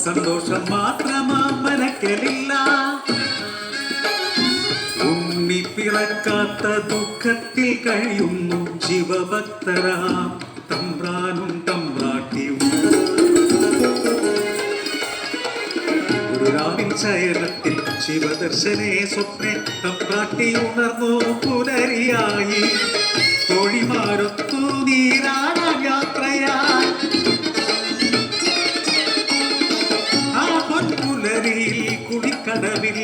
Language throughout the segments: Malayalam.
സന്തോഷം മാത്രമാ മനക്കലില്ല. ഉണ്ണി പിറക്കാത്ത ദുഃഖത്തിൽ കഴിയുന്നു ശിവഭക്തരാം തമ്പ്രാനും തമ്പ്രാട്ടിയും. ഗുരുരാവിൻ ശയനത്തിൽ ശിവദർശനേ സ്വപ്നെ തമ്പ്രാട്ടി ഉണർന്നു പുലരിയായി. തോഴിമാരൊത്തു നീരാടാൻ യാത്രയായി. പുലരിയിൽ കുടിക്കടവിൽ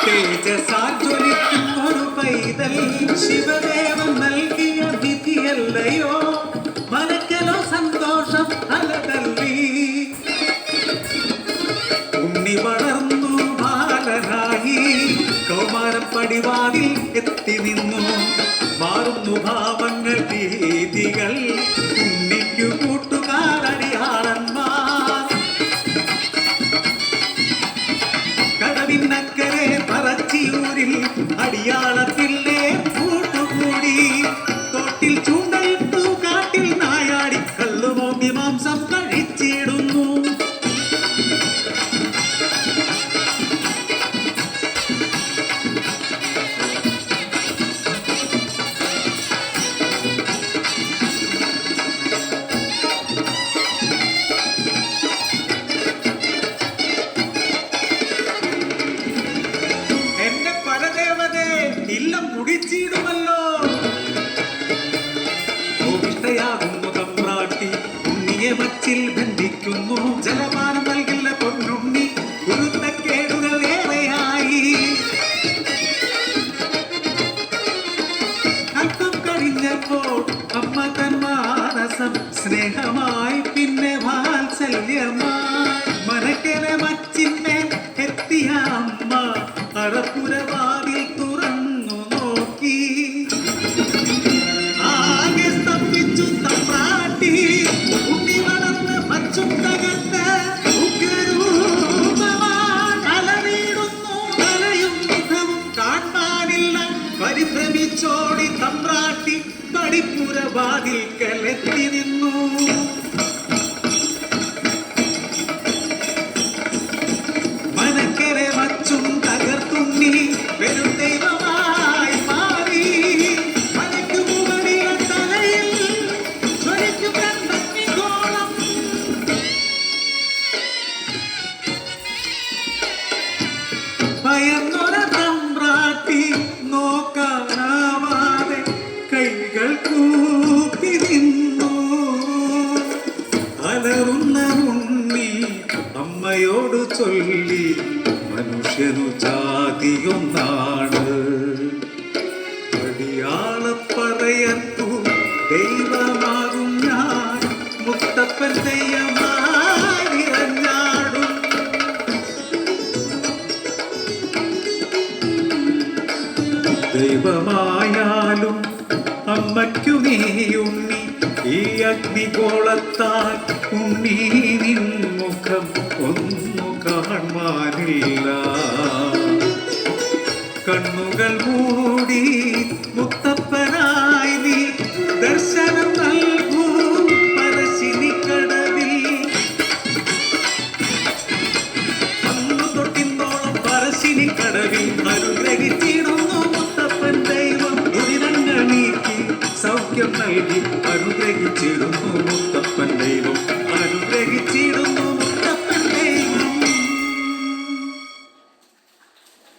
തേജസാൽ ജ്വലിക്കും ഒരു പൈതൽ ശിവദേവൻ നൽകിയ വിധിയല്ലയോ. മനക്കലോ സന്തോഷം അലതല്ലി. ഉണ്ണി വളർന്നു ബാലനായി കൗമാരം പടിവാതിൽ എത്തി നിന്നു. മാറുന്നു ഭാവങ്ങൾ രീതികൾ. ഉണ്ണിക്കു കൂട്ടുകാരടിയാളന്മാർ. കടവിനക്കരെ പറച്ചിയൂരിൽ അടിയാളത്തില്ലേ കൂട്ടുകൂടി. തോട്ടിൽ ചൂണ്ടയിട്ടു കാട്ടിൽ നായാടി കല്ലുമോങ്ങി മാംസം കഴിച്ചിടുന്നു. ഇല്ലം മുടിച്ചിടുമല്ലോ. കോപിഷ്ടയാകുന്നു തമ്പ്രാട്ടി. ഉണ്ണിയെ മച്ചിൽ ബന്ധിക്കുന്നു. ജലപാനം നൽകില്ല പൊന്നുണ്ണി. കുരുത്തക്കേടുകൾ ഏറെയായി. അല്പം കഴിഞ്ഞപ്പോൾ അമ്മ തൻ മാനസം സ്നേഹമായി പിന്നെ വാത്സല്യമായി. മനക്കലെ മച്ചിന്മേൽ എത്തിയ അമ്മ അറപ്പുരവാതിൽ തുറന്നു നോക്കി. ആകെ സ്തംഭിച്ചു തമ്പ്രാട്ടി. ഉണ്ണി വളർന്ന് മച്ചും തകർത്ത് ഉഗ്രരൂപമായി അലറിയിടുന്നു. തലയും മുഖവും കാണാനില്ല. പരിഭ്രമിച്ചോടി തമ്പ്രാട്ടി പടിപ്പുരവാതിൽക്കലെത്തി നിന്നു. മനക്കരെ മച്ചും തകർത്തുണ്ണി വെറും ദൈവമായി മാറി. മനക്കു മുകളിലെ തലയിൽ ജ്വലിക്കും രണ്ടഗ്നിഗോളം. ഭയന്നൊര തമ്പ്രാട്ടി നോക്കാനാവാതെ കൈകൾ കൂപ്പി നിന്നു. അലറുന്ന ഉണ്ണി അമ്മയോട് ചൊല്ലി മനുഷ്യനു ജാതിയൊന്നാണ്. അടിയാളപ്പറയത്തു ദൈവമാകും ഞാൻ. മുത്തപ്പൻ തെയ്യമായി ഇറഞ്ഞാടും. ദൈവമായാലും അമ്മയ്ക്കു നീ ഉണ്ണി. ഈ അഗ്നിഗോളത്താൽ ഉണ്ണി നിൻ മുഖം ഒന്നു കാണാനില്ല. കണ്ണുകൾ മൂടി മുത്തപ്പനായി നീ ദർശനം നൽകൂ പറശ്ശിനിക്കടവിൽ. അന്നു തൊട്ടിന്നോളം പറശ്ശിനിക്കടവിൽ അനുഗ്രഹ